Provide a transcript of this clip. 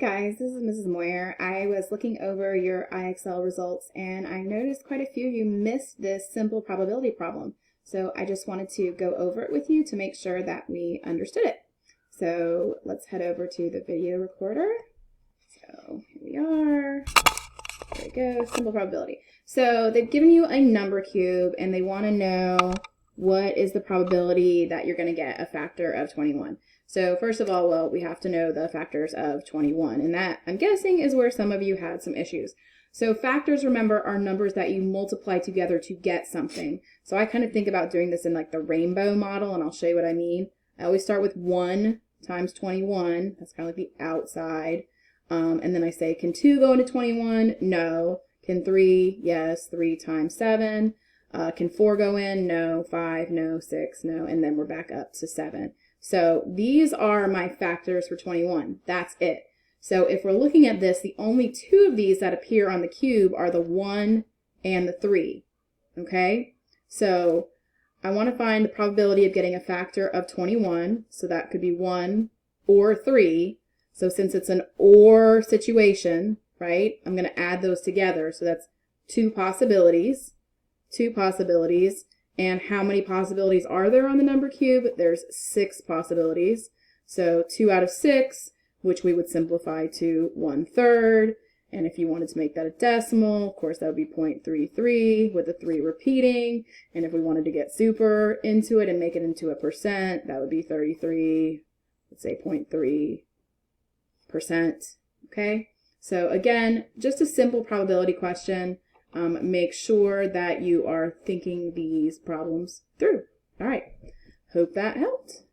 guys, this is Mrs. Moyer. I was looking over your IXL results and I noticed quite a few of you missed this simple probability problem. So I just wanted to go over it with you to make sure that we understood it. So let's head over to the video recorder. So here we are. There we go, simple probability. So they've given you a number cube and they want to know what is the probability that you're going to get a factor of 21. So first of all, well, we have to know the factors of 21, and that, I'm guessing, is where some of you had some issues. So factors, remember, are numbers that you multiply together to get something. So I kind of think about doing this in like the rainbow model, and I'll show you what I mean. I always start with 1 times 21. That's kind of like the outside. And then I say, can 2 go into 21? No. Can 3? Yes. 3 times 7. Can 4 go in? No. 5? No. 6? No. And then we're back up to 7. So these are my factors for 21. That's it. So if we're looking at this, the only two of these that appear on the cube are the 1 and the 3. Okay? So I want to find the probability of getting a factor of 21. So that could be 1 or 3. So since it's an or situation, right, I'm going to add those together. So that's two possibilities. And how many possibilities are there on the number cube? There's 6 possibilities. So 2 out of 6, which we would simplify to 1/3. And if you wanted to make that a decimal, of course, that would be 0.33 with the 3 repeating. And if we wanted to get super into it and make it into a percent, that would be 33, let's say 0.3%. Okay? So again, just a simple probability question. Make sure that you are thinking these problems through. All right. Hope that helped.